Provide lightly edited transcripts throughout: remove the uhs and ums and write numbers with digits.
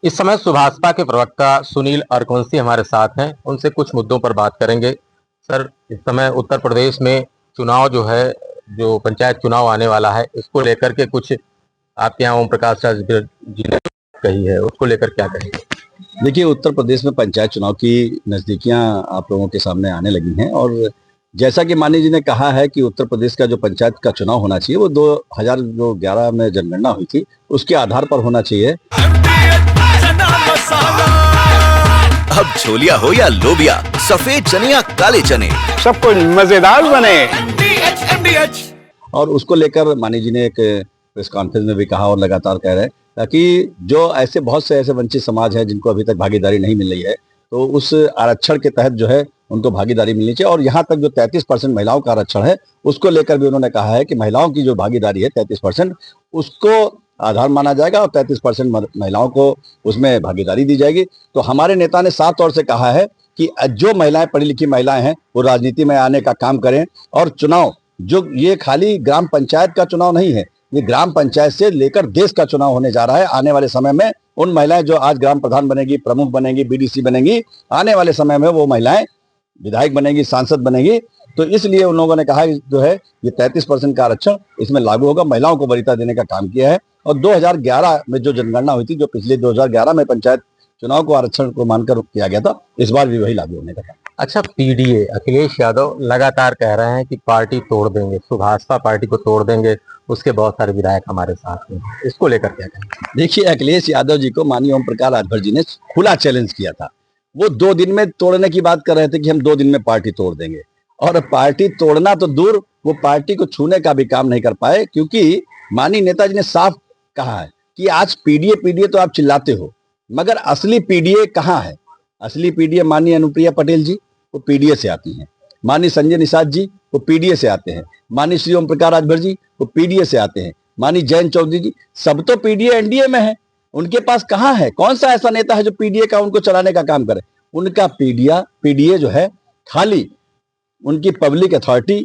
इस समय सुभाषपा के प्रवक्ता सुनील अरकवंशी हमारे साथ हैं। उनसे कुछ मुद्दों पर बात करेंगे। सर, इस समय उत्तर प्रदेश में चुनाव जो है, जो पंचायत चुनाव आने वाला है, इसको लेकर के कुछ आपके यहाँ ओम प्रकाश राजभर जी ने कही है, उसको लेकर क्या कहेंगे? देखिए, उत्तर प्रदेश में पंचायत चुनाव की नजदीकियां आप लोगों के सामने आने लगी हैं और जैसा कि माननीय जी ने कहा है कि उत्तर प्रदेश का जो पंचायत का चुनाव होना चाहिए वो 2011 में जनगणना हुई थी उसके आधार पर होना चाहिए। अब छोलिया हो या लोबिया, सफेद चने या काले चने, सब कुछ मजेदार बने। और उसको लेकर माननीय जी ने एक प्रेस कॉन्फ्रेंस में भी कहा और लगातार कह रहे हैं ताकि जो ऐसे बहुत से ऐसे वंचित समाज हैं जिनको अभी तक भागीदारी नहीं मिल रही है, तो उस आरक्षण के तहत जो है उनको भागीदारी मिलनी चाहिए। और यहाँ तक जो 33% महिलाओं का आरक्षण है उसको लेकर भी उन्होंने कहा है कि महिलाओं की जो भागीदारी है 33%, उसको आधार माना जाएगा और 33% महिलाओं को उसमें भागीदारी दी जाएगी। तो हमारे नेता ने साफ तौर से कहा है कि जो महिलाएं, पढ़ी लिखी महिलाएं हैं, वो राजनीति में आने का काम करें। और चुनाव जो ये खाली ग्राम पंचायत का चुनाव नहीं है, ये ग्राम पंचायत से लेकर देश का चुनाव होने जा रहा है। आने वाले समय में उन महिलाएं जो आज ग्राम प्रधान बनेगी, प्रमुख बनेगी, बीडीसी बनेगी, आने वाले समय में वो महिलाएं विधायक बनेगी, सांसद बनेगी। तो इसलिए उन लोगों ने कहा जो है ये 33% का आरक्षण इसमें लागू होगा, महिलाओं को वरीयता देने का काम किया है। और 2011 में जो जनगणना हुई थी, जो पिछले 2011 में पंचायत चुनाव को आरक्षण को मानकर किया गया था, इस बार भी वही लागू होने का था। अच्छा, पीडीए अखिलेश यादव लगातार कह रहे हैं कि पार्टी तोड़ देंगे, सुभाषपा पार्टी को तोड़ देंगे, उसके बहुत सारे विधायक हमारे साथ हैं, इसको लेकर क्या कहेंगे? देखिए, अखिलेश यादव जी को माननीय ओम प्रकाश राजभर जी ने खुला चैलेंज किया था। वो 2 दिन में तोड़ने की बात कर रहे थे कि हम 2 दिन में पार्टी तोड़ देंगे, और पार्टी तोड़ना तो दूर, वो पार्टी को छूने का भी काम नहीं कर पाए, क्योंकि माननीय नेताजी ने साफ कहा है कि आज पीडीए पीडीए तो आप चिल्लाते हो, मगर असली पीडीए कहाँ है? असली पीडीए माननीय अनुप्रिया पटेल जी, वो पीडीए से आती हैं। माननीय संजय निषाद जी, वो पीडीए से आते हैं। माननीय श्री ओम प्रकाश राजभर जी, वो पीडीए से आते हैं। माननीय जयंत चौधरी जी, सब तो पीडीए एनडीए में है। उनके पास कहाँ है? कौन सा ऐसा नेता है जो पीडीए का उनको चलाने का काम करे? उनका पीडीए जो है खाली उनकी पब्लिक अथॉरिटी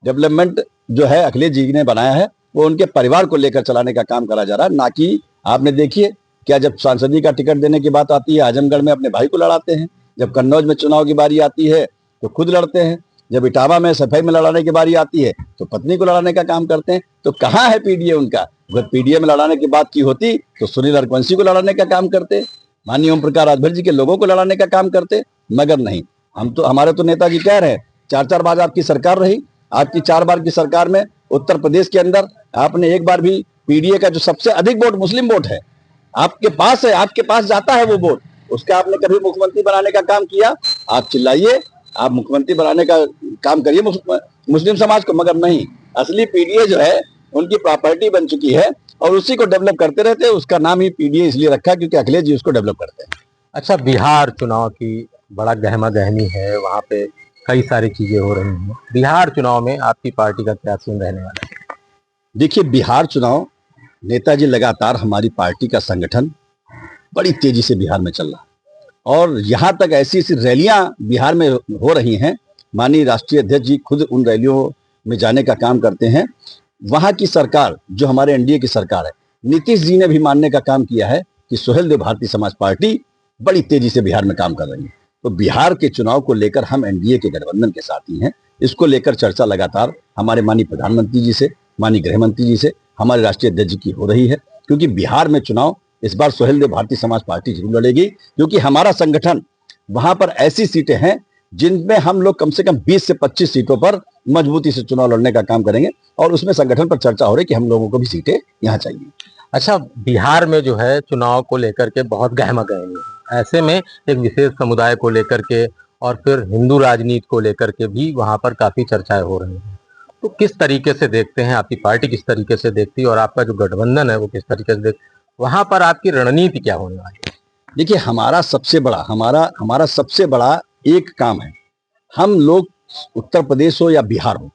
डेवलपमेंट जो है अखिलेश जी ने बनाया है, वो उनके परिवार को लेकर चलाने का काम करा जा रहा है। ना कि आपने देखिए क्या जब सांसदी का टिकट देने की बात आती है, आजमगढ़ में अपने भाई को लड़ाते हैं, जब कन्नौज में चुनाव की बारी आती है तो खुद लड़ते हैं, जब इटावा में सफाई में लड़ाने की बारी आती है तो पत्नी को लड़ाने का काम करते हैं। तो कहाँ है पीडीए उनका? अगर पीडीए में लड़ाने की बात की होती तो सुनील अरकवंशी को लड़ाने का काम करते, माननीय ओम प्रकाश राजभर जी के लोगों को लड़ाने का काम करते, मगर नहीं। हमारे तो नेताजी कह रहे हैं 4 बार आपकी सरकार रही, आपकी 4 बार की सरकार में उत्तर प्रदेश के अंदर आपने एक बार भी पीडीए का जो सबसे अधिक वोट मुस्लिम वोट है आपके पास है, आपके पास जाता है वो वोट, उसका आपने कभी मुख्यमंत्री बनाने का काम किया? आप चिल्लाइए, आप मुख्यमंत्री बनाने का काम करिए मुस्लिम समाज को, मगर नहीं। असली पीडीए जो है उनकी प्रॉपर्टी बन चुकी है और उसी को डेवलप करते रहते हैं। उसका नाम ही पीडीए इसलिए रखा है क्योंकि अखिलेश जी उसको डेवलप करते हैं। अच्छा, बिहार चुनाव की बड़ा गहमा गहमी है, वहाँ पे कई सारी चीजें हो रही हैं। बिहार चुनाव में आपकी पार्टी का क्या सीन रहने वाला है? देखिए, बिहार चुनाव नेताजी लगातार हमारी पार्टी का संगठन बड़ी तेजी से बिहार में चल रहा है और यहाँ तक ऐसी ऐसी रैलियां बिहार में हो रही हैं। माननीय राष्ट्रीय अध्यक्ष जी खुद उन रैलियों में जाने का काम करते हैं। वहाँ की सरकार जो हमारे एनडीए की सरकार है, नीतीश जी ने भी मानने का काम किया है कि सुहेलदेव भारतीय समाज पार्टी बड़ी तेजी से बिहार में काम कर रही है। तो बिहार के चुनाव को लेकर हम एनडीए के गठबंधन के साथ ही हैं। इसको लेकर चर्चा लगातार हमारे माननीय प्रधानमंत्री जी से, माननीय गृह मंत्री जी से, हमारे राष्ट्रीय अध्यक्ष जी की हो रही है, क्योंकि बिहार में चुनाव इस बार सुहेलदेव भारतीय समाज पार्टी जरूर लड़ेगी, क्योंकि हमारा संगठन वहां पर ऐसी सीटें हैं जिनमें हम लोग कम से कम 20 से 25 सीटों पर मजबूती से चुनाव लड़ने का काम करेंगे और उसमें संगठन पर चर्चा हो रही है कि हम लोगों को भी सीटें यहाँ चाहिए। अच्छा, बिहार में जो है चुनाव को लेकर के बहुत गहमा गहमी है, ऐसे में एक विशेष समुदाय को लेकर के और फिर हिंदू राजनीति को लेकर के भी वहां पर काफी चर्चाएं हो रही हैं। तो किस तरीके से देखते हैं, आपकी पार्टी किस तरीके से देखती है और आपका जो गठबंधन है वो किस तरीके से देखते, वहां पर आपकी रणनीति क्या होने वाली है? देखिए, हमारा सबसे बड़ा एक काम है, हम लोग उत्तर प्रदेश हो या बिहार हो,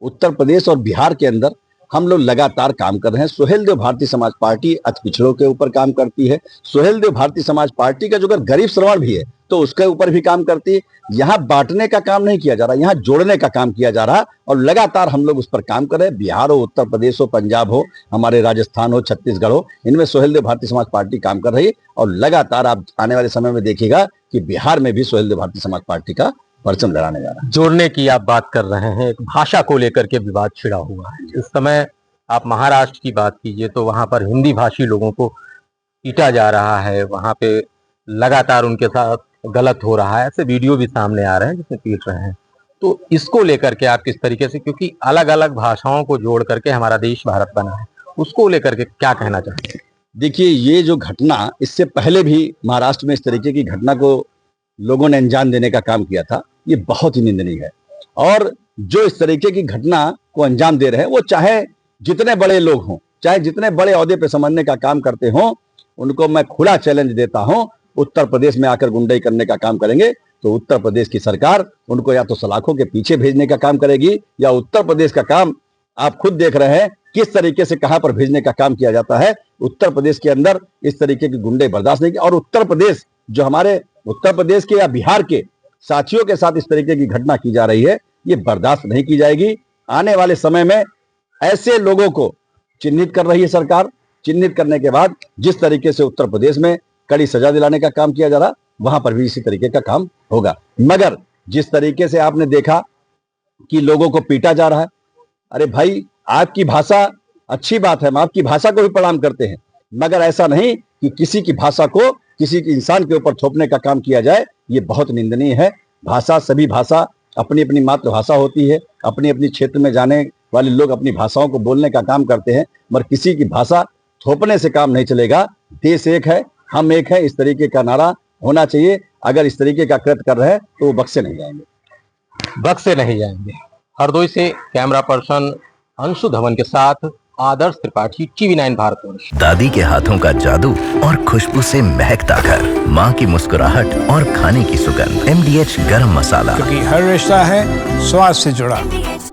उत्तर प्रदेश और बिहार के अंदर हम लोग लगातार काम कर रहे हैं। सुहेलदेव भारतीय समाज पार्टी अति पिछड़ों के ऊपर काम करती है। सुहेलदेव भारतीय समाज पार्टी का जो अगर गरीब श्रवण भी है तो उसके ऊपर भी काम करती है। यहाँ बांटने का काम नहीं किया जा रहा, यहाँ जोड़ने का काम किया जा रहा और लगातार हम लोग उस पर काम कर रहे हैं। बिहार हो, उत्तर प्रदेश हो, पंजाब हो, हमारे राजस्थान हो, छत्तीसगढ़ हो, इनमें सुहेलदेव भारतीय समाज पार्टी काम कर रही है और लगातार आप आने वाले समय में देखिएगा कि बिहार में भी सुहेलदेव भारतीय समाज पार्टी का परचम लहराने जा रहा है। जोड़ने की आप बात कर रहे हैं, एक भाषा को लेकर के विवाद छिड़ा हुआ है। इस समय आप महाराष्ट्र की बात कीजिए तो वहां पर हिंदी भाषी लोगों को पीटा जा रहा है, वहां पे लगातार उनके साथ गलत हो रहा है, ऐसे वीडियो भी सामने आ रहे हैं जिसमें पीट रहे हैं। तो इसको लेकर के आप किस तरीके से, क्योंकि अलग अलग भाषाओं को जोड़ करके हमारा देश भारत बना है, उसको लेकर के क्या कहना चाहते हैं? देखिए, ये जो घटना, इससे पहले भी महाराष्ट्र में इस तरीके की घटना को लोगों ने अंजाम देने का काम किया था, ये बहुत ही निंदनीय है। और जो इस तरीके की घटना को अंजाम दे रहे हैं, वो चाहे जितने बड़े लोग हों, चाहे जितने बड़े ओहदे पे समझने का काम करते हों, उनको मैं खुला चैलेंज देता हूं, उत्तर प्रदेश में आकर गुंडाई करने का काम करेंगे तो उत्तर प्रदेश की सरकार उनको या तो सलाखों के पीछे भेजने का काम करेगी, या उत्तर प्रदेश का काम आप खुद देख रहे हैं किस तरीके से कहां पर भेजने का काम किया जाता है। उत्तर प्रदेश के अंदर इस तरीके की गुंडे बर्दाश्त नहीं की। और उत्तर प्रदेश, जो हमारे उत्तर प्रदेश के या बिहार के साथियों के साथ इस तरीके की घटना की जा रही है, ये बर्दाश्त नहीं की जाएगी। आने वाले समय में ऐसे लोगों को चिन्हित कर रही है सरकार। चिन्हित करने के बाद जिस तरीके से उत्तर प्रदेश में कड़ी सजा दिलाने का काम किया जा रहा, वहां पर भी इसी तरीके का काम होगा। मगर जिस तरीके से आपने देखा कि लोगों को पीटा जा रहा है, अरे भाई, आपकी भाषा अच्छी बात है, हम आपकी भाषा को भी प्रणाम करते हैं, मगर ऐसा नहीं कि किसी की भाषा को किसी के इंसान के ऊपर थोपने का काम किया जाए, ये बहुत निंदनीय है। भाषा, सभी भाषा अपनी अपनी मातृभाषा होती है। अपनी अपनी क्षेत्र में जाने वाले लोग अपनी भाषाओं को बोलने का काम करते हैं, मगर किसी की भाषा थोपने से काम नहीं चलेगा। देश एक है, हम एक है, इस तरीके का नारा होना चाहिए। अगर इस तरीके का कृत्य कर रहे हैं तो वो बख्शे नहीं जाएंगे, बख्शे नहीं जाएंगे। हरदोई से कैमरा पर्सन अंशु धवन के साथ आदर्श त्रिपाठी, TV9 भारतवर्ष। दादी के हाथों का जादू और खुशबू से महकता घर, माँ की मुस्कुराहट और खाने की सुगंध, MDH गरम मसाला। क्योंकि हर रिश्ता है स्वाद से जुड़ा।